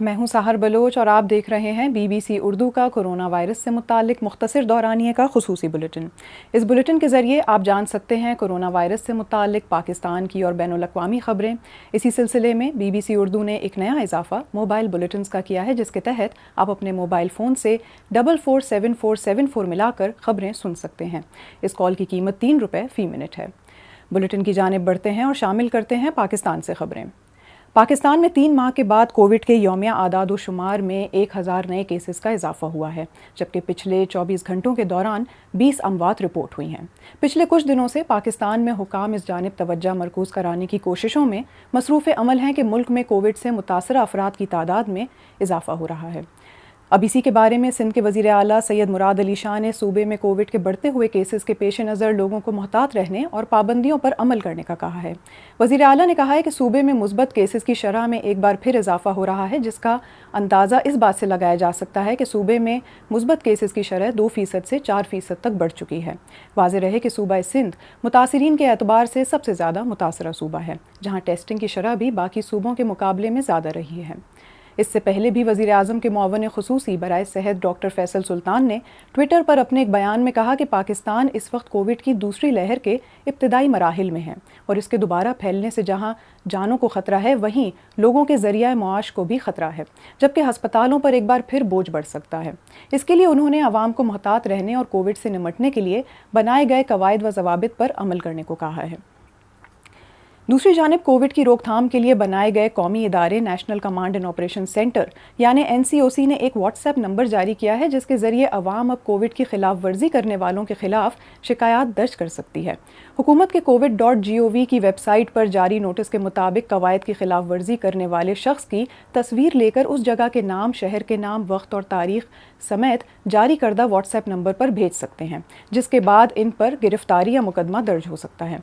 میں ہوں ساحر بلوچ اور آپ دیکھ رہے ہیں BBC اردو کا کورونا وائرس سے متعلق مختصر دورانیے کا خصوصی بلیٹن۔ اس بلیٹن کے ذریعے آپ جان سکتے ہیں کورونا وائرس سے متعلق پاکستان کی اور بین الاقوامی خبریں۔ اسی سلسلے میں BBC اردو نے ایک نیا اضافہ موبائل بلیٹنز کا کیا ہے، جس کے تحت آپ اپنے موبائل فون سے 447474 ملا کر خبریں سن سکتے ہیں۔ اس کال کی قیمت 3 روپے فی منٹ ہے۔ بلیٹن کی جانب بڑھتے ہیں اور شامل کرتے ہیں پاکستان سے خبریں۔ پاکستان میں 3 ماہ کے بعد کووڈ کے یومیہ اعداد و شمار میں 1000 نئے کیسز کا اضافہ ہوا ہے، جبکہ پچھلے 24 گھنٹوں کے دوران 20 اموات رپورٹ ہوئی ہیں۔ پچھلے کچھ دنوں سے پاکستان میں حکام اس جانب توجہ مرکوز کرانے کی کوششوں میں مصروف عمل ہیں کہ ملک میں کووڈ سے متاثرہ افراد کی تعداد میں اضافہ ہو رہا ہے۔ اب اسی کے بارے میں سندھ کے وزیر اعلیٰ سید مراد علی شاہ نے صوبے میں کووڈ کے بڑھتے ہوئے کیسز کے پیش نظر لوگوں کو محتاط رہنے اور پابندیوں پر عمل کرنے کا کہا ہے۔ وزیر اعلیٰ نے کہا ہے کہ صوبے میں مثبت کیسز کی شرح میں ایک بار پھر اضافہ ہو رہا ہے، جس کا اندازہ اس بات سے لگایا جا سکتا ہے کہ صوبے میں مثبت کیسز کی شرح 2% سے 4% تک بڑھ چکی ہے۔ واضح رہے کہ صوبہ سندھ متاثرین کے اعتبار سے سب سے زیادہ متاثرہ صوبہ ہے، جہاں ٹیسٹنگ کی شرح بھی باقی صوبوں کے مقابلے میں زیادہ رہی ہے۔ اس سے پہلے بھی وزیر اعظم کے معاون خصوصی برائے صحت ڈاکٹر فیصل سلطان نے ٹویٹر پر اپنے ایک بیان میں کہا کہ پاکستان اس وقت کووڈ کی دوسری لہر کے ابتدائی مراحل میں ہے اور اس کے دوبارہ پھیلنے سے جہاں جانوں کو خطرہ ہے، وہیں لوگوں کے ذریعہ معاش کو بھی خطرہ ہے، جبکہ ہسپتالوں پر ایک بار پھر بوجھ بڑھ سکتا ہے۔ اس کے لیے انہوں نے عوام کو محتاط رہنے اور کووڈ سے نمٹنے کے لیے بنائے گئے قواعد و ضوابط پر عمل کرنے کو کہا ہے۔ دوسری جانب کووڈ کی روک تھام کے لیے بنائے گئے قومی ادارے national command and operation centre یعنی NCOC نے ایک واٹس ایپ نمبر جاری کیا ہے، جس کے ذریعے عوام اب کووڈ کی خلاف ورزی کرنے والوں کے خلاف شکایات درج کر سکتی ہے۔ حکومت کے covid.gov کی ویب سائٹ پر جاری نوٹس کے مطابق قواعد کی خلاف ورزی کرنے والے شخص کی تصویر لے کر اس جگہ کے نام، شہر کے نام، وقت اور تاریخ سمیت جاری کردہ واٹس ایپ نمبر پر بھیج سکتے ہیں، جس کے بعد ان پر گرفتاری یا مقدمہ درج ہو سکتا ہے۔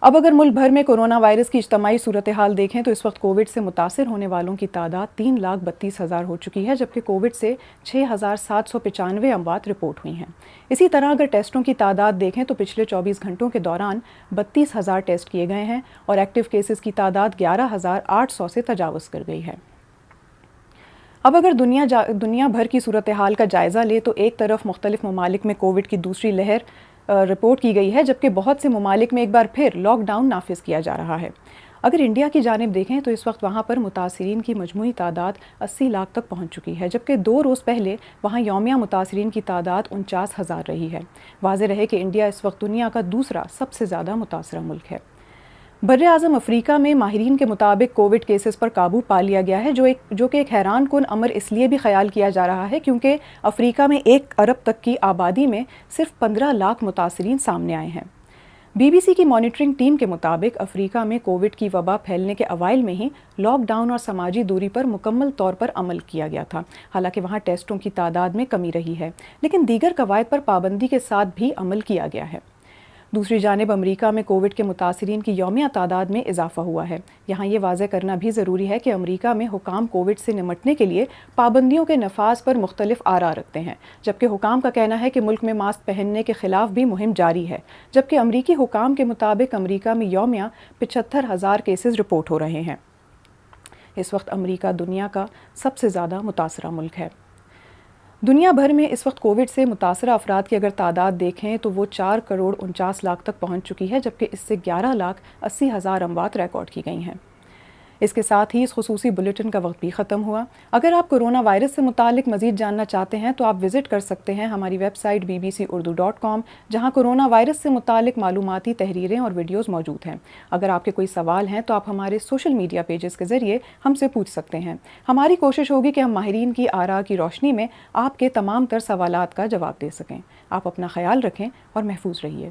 اب اگر ملک بھر میں کورونا وائرس کی اجتماعی صورتحال دیکھیں تو اس وقت کووڈ سے متاثر ہونے والوں کی تعداد 3,32,000 ہو چکی ہے، جبکہ کووڈ سے 6,795 اموات رپورٹ ہوئی ہیں۔ اسی طرح اگر ٹیسٹوں کی تعداد دیکھیں تو پچھلے 24 گھنٹوں کے دوران 32,000 ٹیسٹ کیے گئے ہیں اور ایکٹیو کیسز کی تعداد 11,800 سے تجاوز کر گئی ہے۔ اب اگر دنیا بھر کی صورتحال کا جائزہ لے تو ایک طرف مختلف ممالک میں کووڈ کی دوسری لہر رپورٹ کی گئی ہے، جبکہ بہت سے ممالک میں ایک بار پھر لاک ڈاؤن نافذ کیا جا رہا ہے۔ اگر انڈیا کی جانب دیکھیں تو اس وقت وہاں پر متاثرین کی مجموعی تعداد 80 لاکھ تک پہنچ چکی ہے، جبکہ 2 روز پہلے وہاں یومیہ متاثرین کی تعداد 49,000 رہی ہے۔ واضح رہے کہ انڈیا اس وقت دنیا کا دوسرا سب سے زیادہ متاثرہ ملک ہے۔ براعظم افریقہ میں ماہرین کے مطابق کووڈ کیسز پر قابو پا لیا گیا ہے، جو کہ ایک حیران کن امر اس لیے بھی خیال کیا جا رہا ہے کیونکہ افریقہ میں 1 ارب تک کی آبادی میں صرف 15 لاکھ متاثرین سامنے آئے ہیں۔ BBC کی مانیٹرنگ ٹیم کے مطابق افریقہ میں کووڈ کی وبا پھیلنے کے اوائل میں ہی لاک ڈاؤن اور سماجی دوری پر مکمل طور پر عمل کیا گیا تھا، حالانکہ وہاں ٹیسٹوں کی تعداد میں کمی رہی ہے، لیکن دیگر قواعد پر پابندی کے ساتھ بھی عمل کیا گیا ہے۔ دوسری جانب امریکہ میں کووڈ کے متاثرین کی یومیہ تعداد میں اضافہ ہوا ہے۔ یہاں یہ واضح کرنا بھی ضروری ہے کہ امریکہ میں حکام کووڈ سے نمٹنے کے لیے پابندیوں کے نفاذ پر مختلف آراء رکھتے ہیں، جبکہ حکام کا کہنا ہے کہ ملک میں ماسک پہننے کے خلاف بھی مہم جاری ہے، جبکہ امریکی حکام کے مطابق امریکہ میں یومیہ 75,000 کیسز رپورٹ ہو رہے ہیں۔ اس وقت امریکہ دنیا کا سب سے زیادہ متاثرہ ملک ہے۔ دنیا بھر میں اس وقت کووڈ سے متاثرہ افراد کی اگر تعداد دیکھیں تو وہ 4,49,00,000 تک پہنچ چکی ہے، جبکہ اس سے 11,80,000 اموات ریکارڈ کی گئی ہیں۔ اس کے ساتھ ہی اس خصوصی بلیٹن کا وقت بھی ختم ہوا۔ اگر آپ کورونا وائرس سے متعلق مزید جاننا چاہتے ہیں تو آپ وزٹ کر سکتے ہیں ہماری ویب سائٹ bbcurdu.com، جہاں کورونا وائرس سے متعلق معلوماتی تحریریں اور ویڈیوز موجود ہیں۔ اگر آپ کے کوئی سوال ہیں تو آپ ہمارے سوشل میڈیا پیجز کے ذریعے ہم سے پوچھ سکتے ہیں۔ ہماری کوشش ہوگی کہ ہم ماہرین کی آراء کی روشنی میں آپ کے تمام تر سوالات کا جواب دے سکیں۔ آپ اپنا خیال رکھیں اور محفوظ رہیے۔